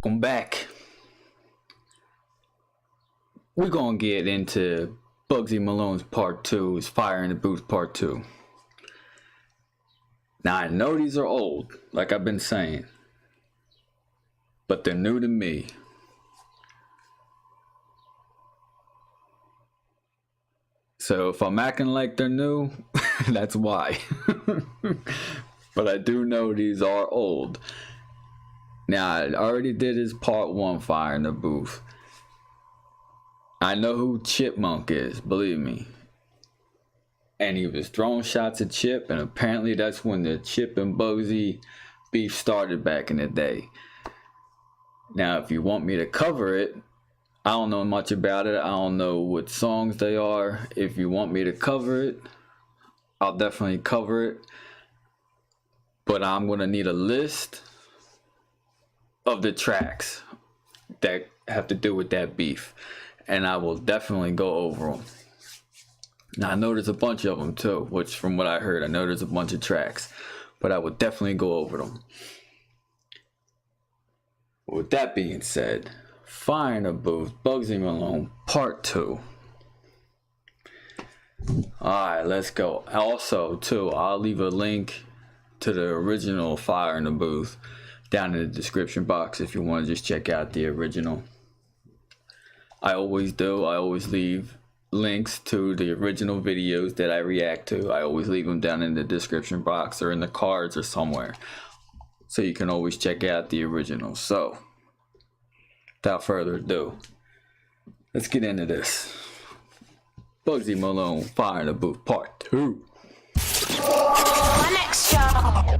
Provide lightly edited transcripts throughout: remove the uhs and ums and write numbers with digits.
Welcome back. We're gonna get into Bugzy Malone's Part 2, his Fire in the Booth Part 2. Now I know these are old, like I've been saying, but they're new to me. So if I'm acting like they're new, that's why. But I do know these are old. Now, I already did his Part 1 Fire in the Booth. I know who Chipmunk is, believe me. And he was throwing shots at Chip, and apparently that's when the Chip and Bugzy beef started back in the day. Now, if you want me to cover it, I don't know much about it. I don't know what songs they are. If you want me to cover it, I'll definitely cover it. But I'm going to need a list of the tracks that have to do with that beef, and I will definitely go over them. Now I know there's a bunch of them too, which from what I heard, I know there's a bunch of tracks, but I will definitely go over them. With that being said, Fire in the Booth, Bugzy Malone, Part 2. Alright, let's go. Also too, I'll leave a link to the original Fire in the Booth down in the description box if you want to just check out the original. I always do. I always leave links to the original videos that I react to. I always leave them down in the description box or in the cards or somewhere, so you can always check out the original. So without further ado, let's get into this. Bugzy Malone, Fire in the Booth Part 2. My next show.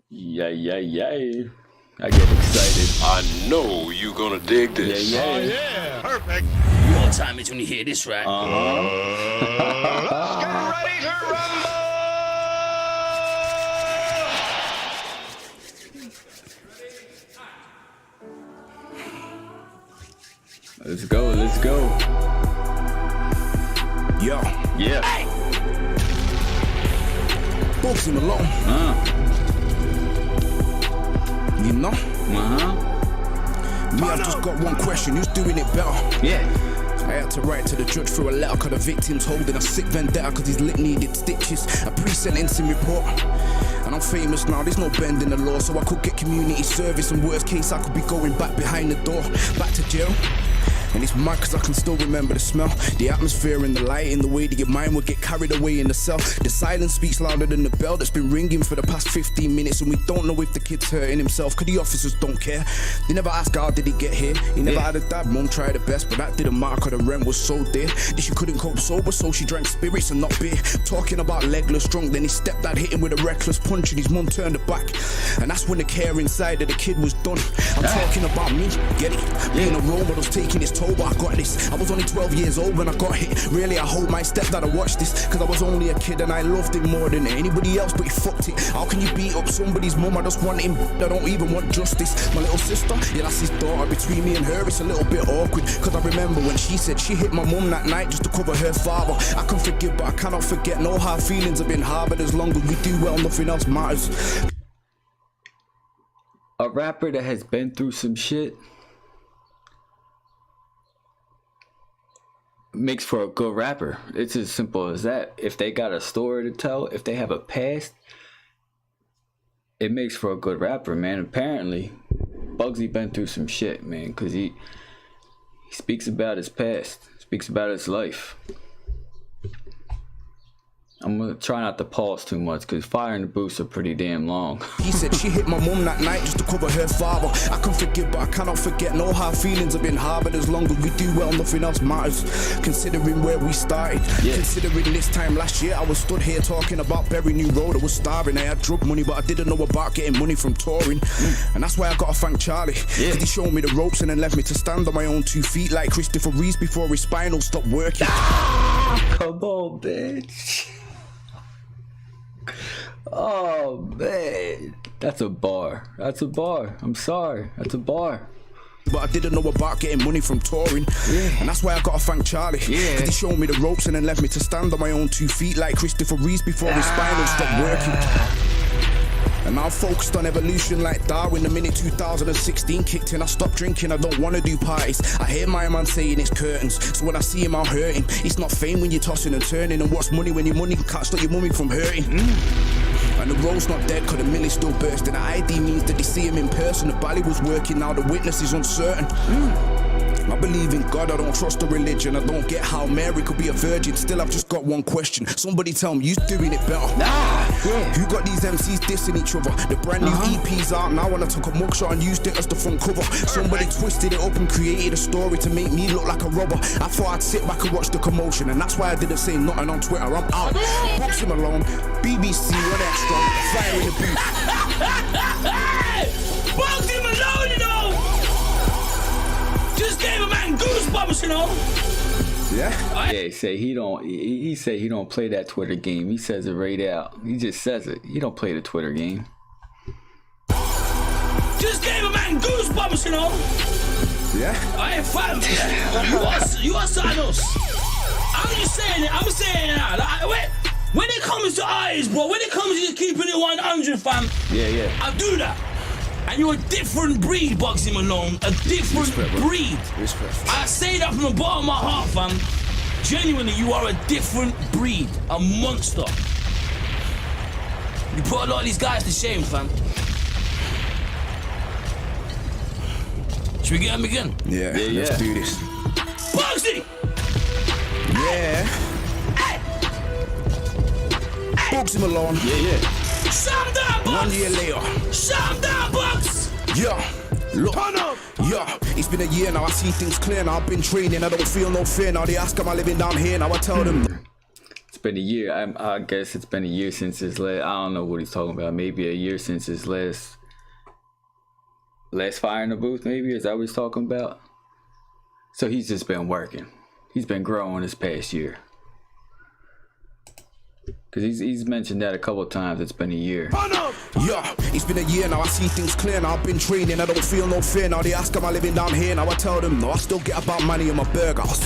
Yay. I get excited. I know you gonna dig this. Yeah. Oh, yeah. Perfect. You know what time it is when you hear this, right? Get ready to rumble! Let's go. Yo, Yeah. Bugzy Malone, you know? Me, I've just got one question, who's doing it better? Yeah. I had to write to the judge through a letter cause the victim's holding a sick vendetta cause his lip needed stitches, a pre-sentencing report. And I'm famous now, there's no bend in the law, so I could get community service, and worst case I could be going back behind the door, back to jail. And it's mad cause I can still remember the smell, the atmosphere and the light, in the way that your mind would get carried away in the cell. The silence speaks louder than the bell that's been ringing for the past 15 minutes, and we don't know if the kid's hurting himself cause the officers don't care. They never ask how did he get here. He never had a dad, mum tried her best, but that didn't matter cause the rent was so dear. She couldn't cope sober, so she drank spirits and not beer. Talking about legless drunk, then his stepdad hit him with a reckless punch and his mum turned her back. And that's when the care inside of the kid was done. I'm talking about me, get it? Being a role model's taking its toll, but I got this. I was only 12 years old when I got hit. Really, I hope my stepdad watched this, cause I was only a kid and I loved him more than anybody else, but he fucked it. How can you beat up somebody's mum? I just want him, I don't even want justice. My little sister, yeah, that's his daughter. Between me and her, it's a little bit awkward, cause I remember when she said she hit my mum that night just to cover her father. I can forgive, but I cannot forget. No hard feelings have been harbored. As long as we do well, nothing else matters. A rapper that has been through some shit makes for a good rapper. It's as simple as that. If they got a story to tell, if they have a past, it makes for a good rapper, man. Apparently Bugzy been through some shit, man, because he speaks about his past, speaks about his life. I'm gonna try not to pause too much because Fire in the Booths are pretty damn long. He said she hit my mum that night just to cover her father. I can forgive, but I cannot forget. No hard feelings have been harbored. As long as we do well, nothing else matters. Considering where we started, considering this time last year, I was stood here talking about Berry New Road. I was starving, I had drug money, but I didn't know about getting money from touring. And that's why I gotta thank Charlie, cause he showed me the ropes and then left me to stand on my own 2 feet like Christopher Reeves before his spinal stopped working. Come on, bitch. Oh man, that's a bar. I'm sorry, that's a bar. But I didn't know about getting money from touring. And that's why I gotta thank Charlie, cause he showed me the ropes and then left me to stand on my own 2 feet like Christopher Reeves before his spinal stopped working. And now I'm focused on evolution like Darwin. The minute 2016 kicked in, I stopped drinking, I don't wanna do parties. I hear my man saying it's curtains, so when I see him I'll hurt him. It's not fame when you're tossing and turning, and what's money when your money can't stop your mummy from hurting. And the road's not dead cause the mill is still bursting. The ID means that they see him in person. The bally was working, now the witness is uncertain. I believe in God, I don't trust the religion. I don't get how Mary could be a virgin. Still, I've just got one question. Somebody tell me, you're doing it better. Who got these MCs dissing each other? The brand new EP's out now, and I took a mugshot and used it as the front cover. Somebody twisted it up and created a story to make me look like a robber. I thought I'd sit back and watch the commotion, and that's why I didn't say nothing on Twitter. I'm out. Bugzy Malone, BBC, one extra, fire in the booth. Bugzy Malone, you know! Just gave a man goosebumps, you know? Yeah? Yeah, he say he don't play that Twitter game. He says it right out. He just says it. He don't play the Twitter game. Just gave a man goosebumps, you know? Yeah? I ain't fam. You are something else. I'm just saying it. I'm saying it now. Like, when it comes to eyes, bro, when it comes to just keeping it 100, fam. Yeah. I do that. And you're a different breed, Bugzy Malone. A different breed. Respect. I say that from the bottom of my heart, fam. Genuinely, you are a different breed. A monster. You put a lot of these guys to shame, fam. Should we get him again? Yeah, let's do this. Bugzy! Yeah. Hey! Bugzy Malone. Yeah. Shut him down, Bugs! 1 year later. Shut him down, Bugs! Yeah, look, yeah, it's been a year now, I see things clear now, I've been training, I don't feel no fear now, they ask am I living down here, now I tell them. It's been a year. I guess it's been a year since his last, I don't know what he's talking about, maybe a year since his last fire in the booth, maybe, is that what he's talking about? So he's just been working. He's been growing this past year. Because he's mentioned that a couple of times. It's been a year. Yeah, it's been a year now, I see things clear now, I've been training, I don't feel no fear now, they ask am I living down here, now I tell them no, I still get about money in my burgers.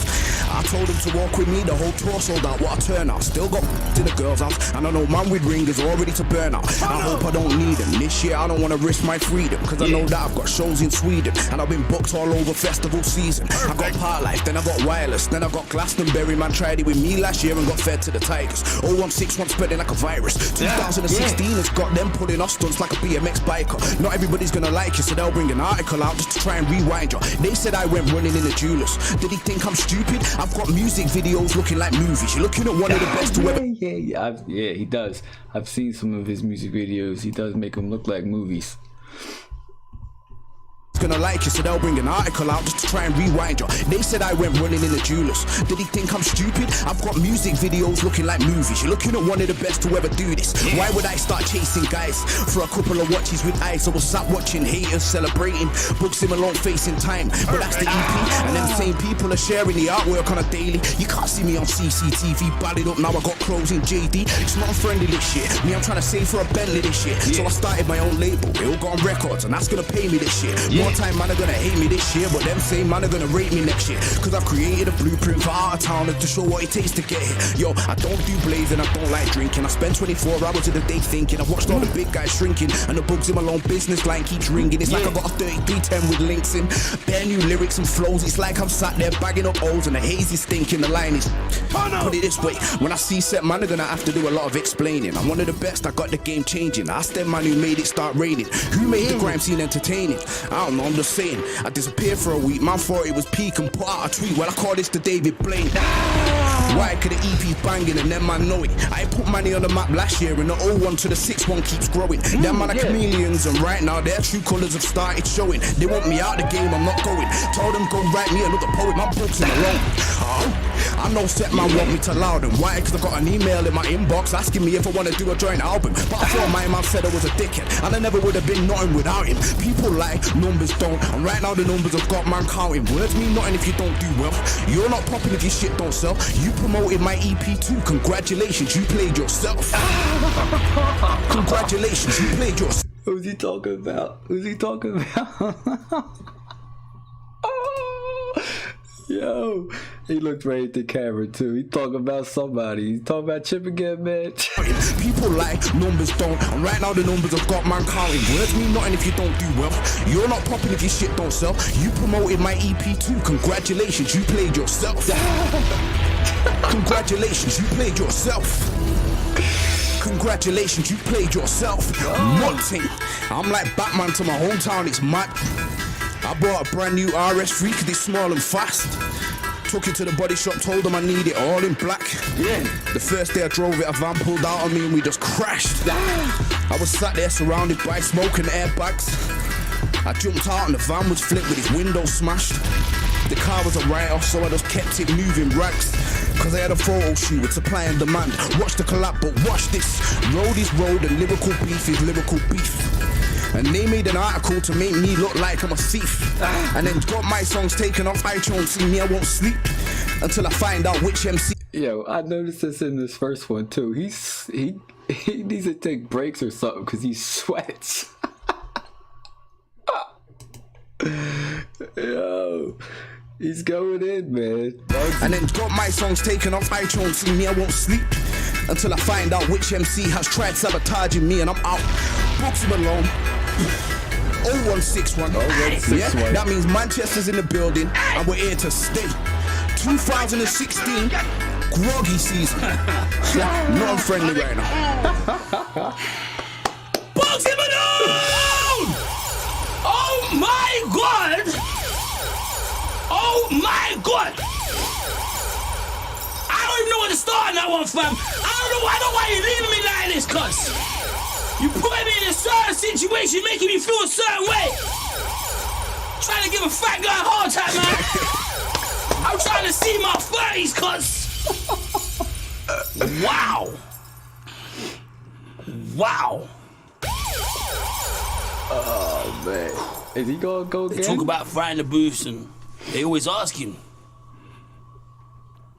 I told them to walk with me, the whole tour sold out, what a turnout. Still got in the girls' house, and I know man with ringers are already to burn out. I hope I don't need them, this year I don't want to risk my freedom, cause I know that I've got shows in Sweden, and I've been booked all over festival season. I got Part Life, then I got Wireless, then I got Glastonbury, man tried it with me last year and got fed to the Tigers. 016 spreading like a virus. 2016 has got them pulling off stunts like a BMX biker. Not everybody's gonna like you, so they'll bring an article out just to try and rewind you. They said I went running in the jewelers. Did he think I'm stupid? I've got music videos looking like movies. You're looking at one of the best to ever. Yeah, he does. I've seen some of his music videos. He does make them look like movies. Gonna like you, so they'll bring an article out just to try and rewind you. They said I went running in the jewelers. Did he think I'm stupid? I've got music videos looking like movies. You're looking at one of the best to ever do this. Why would I start chasing guys for a couple of watches with eyes? I was sat watching haters celebrating. Bugzy Malone facing time, but that's the EP. And them same people are sharing the artwork on a daily. You can't see me on CCTV, balled up now. I got clothes in JD. It's not friendly this shit. Me, I'm trying to save for a Bentley this shit. So I started my own label. They all got on records, and that's gonna pay me this shit. More time man are gonna hate me this year, but them same man are gonna rate me next year. Cause I've created a blueprint for out of towners to show what it takes to get here. Yo, I don't do blazing, I don't like drinking. I spend 24 hours of the day thinking. I've watched all the big guys shrinking, and the Bugzy Malone business line keeps ringing. It's like I got a 3310 with links in, bare new lyrics and flows. It's like I'm sat there bagging up O's and the haze is stinking. The line is, put it this way, when I see set man are gonna have to do a lot of explaining. I'm one of the best, I got the game changing. I asked them man who made it start raining. Who made the grime scene entertaining? I don't know, I'm just saying. I disappeared for a week, man thought it was peak and put out a tweet. Well, I call this the David Blaine. Why could the EP banging and them man know it? I put money on the map last year and the 01 to the 61 keeps growing. Them man are chameleons and right now their true colours have started showing. They want me out the game, I'm not going. Told them go write me another poet, my book's in the wrong. I know set man want me to loud them. Why? Cause I got an email in my inbox asking me if I want to do a joint album. But I thought my man said I was a dickhead and I never would have been nothing without him. People lie, numbers don't, and right now the numbers have got man counting. Words mean nothing if you don't do well. You're not popping if your shit don't sell. You promoted my EP too, congratulations, you played yourself. Congratulations, you played yourself. Who's he talking about? Who's he talking about? Yo, He looked right at the camera too. He talking about somebody. He's talking about Chip again, man. People like numbers don't, and right now the numbers have got man counting. Words mean nothing if you don't do well. You're not popping if your shit don't sell. You promoted my EP too. Congratulations, you played yourself. Congratulations, you played yourself. Congratulations, you played yourself. Nothing. I'm like Batman to my hometown. It's mad. I bought a brand new RS3 cause it's small and fast. Took it to the body shop, told them I need it all in black. Yeah. The first day I drove it, a van pulled out on me and we just crashed. I was sat there surrounded by smoke and airbags. I jumped out and the van was flipped with its windows smashed. The car was a write-off, so I just kept it moving rags. Cause I had a photo shoot with supply and demand. Watch the collab, but watch this. Road is road and lyrical beef is lyrical beef. And they made an article to make me look like I'm a thief. And then got my songs taken off iTunes. See me, I won't sleep until I find out which MC. Yo, I noticed this in this first one too. He needs to take breaks or something because he sweats. Yo, he's going in, man. And then got my songs taken off iTunes. See me, I won't sleep until I find out which MC has tried sabotaging me, and I'm out. Bugzy Malone. 0161. Yeah, that means Manchester's in the building, and we're here to stay. 2016, groggy season. Not unfriendly right now. Bugzy Malone! Oh my God! Oh my God! I don't even know where to start on that one, fam. I don't know why you're leaving me like this, cuz. You put me in a certain situation, making me feel a certain way. Trying to give a fat guy a hard time, man. I'm trying to see my 30s, cuz. Wow. Wow. Oh man, is he gonna go again? They talk about frying the booths, and they always ask him,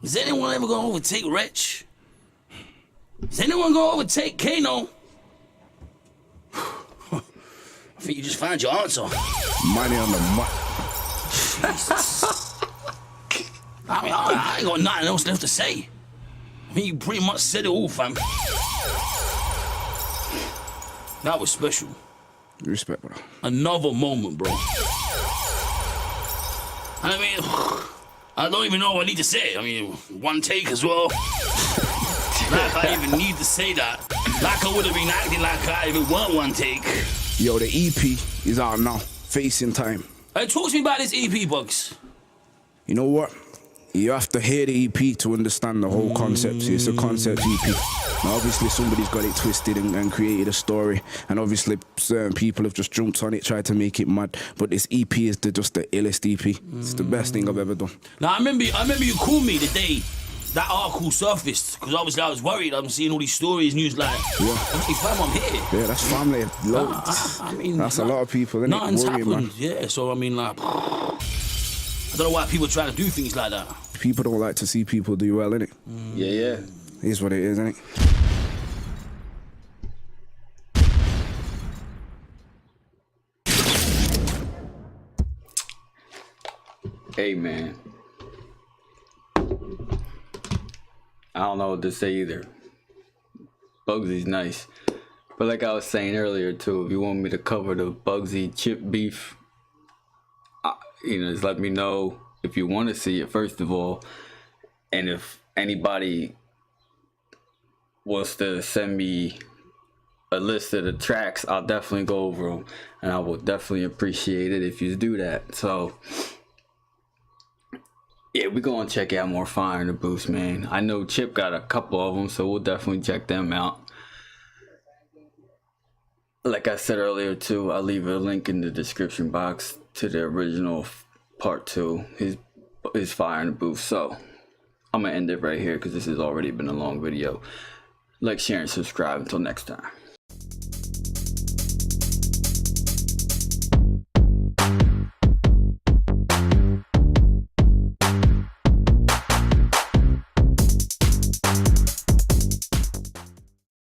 is anyone ever gonna overtake Rich? Is anyone gonna overtake Kano? I think you just found your answer. Money on the money. Jesus. I mean, I ain't got nothing else left to say. I mean, you pretty much said it all, fam. That was special. Respect, bro. Another moment, bro. I mean, I don't even know what I need to say. I mean, one take as well. Like I even need to say that. Like I would have been acting like I even weren't one take. Yo, the EP is out now. Facing time. Hey, talk to me about this EP, Bugs. You know what? You have to hear the EP to understand the whole concept. It's a concept EP. Now, obviously, somebody's got it twisted and created a story. And obviously, certain people have just jumped on it, tried to make it mad. But this EP is just the illest EP. It's the best thing I've ever done. Now, I remember you called me the day that article surfaced. Because obviously, I was worried. I'm seeing all these stories, news like, obviously, fam, I'm here. Yeah, that's family. I mean, that's a lot of people, isn't nothing's it? Worrying, happened. man. Yeah, so I mean, like, I don't know why people try to do things like that. People don't like to see people do well, innit? Yeah. It is what it is, innit? Hey, man. I don't know what to say either. Bugsy's nice. But like I was saying earlier, too, if you want me to cover the Bugzy chip beef, just let me know if you want to see it, first of all. And if anybody wants to send me a list of the tracks, I'll definitely go over them. And I will definitely appreciate it if you do that. So, yeah, we're going to check out more Fire in the Boost, man. I know Chip got a couple of them, so we'll definitely check them out. Like I said earlier, too, I'll leave a link in the description box to the original part 2, his Fire in the Booth. So, I'm going to end it right here because this has already been a long video. Like, share, and subscribe. Until next time.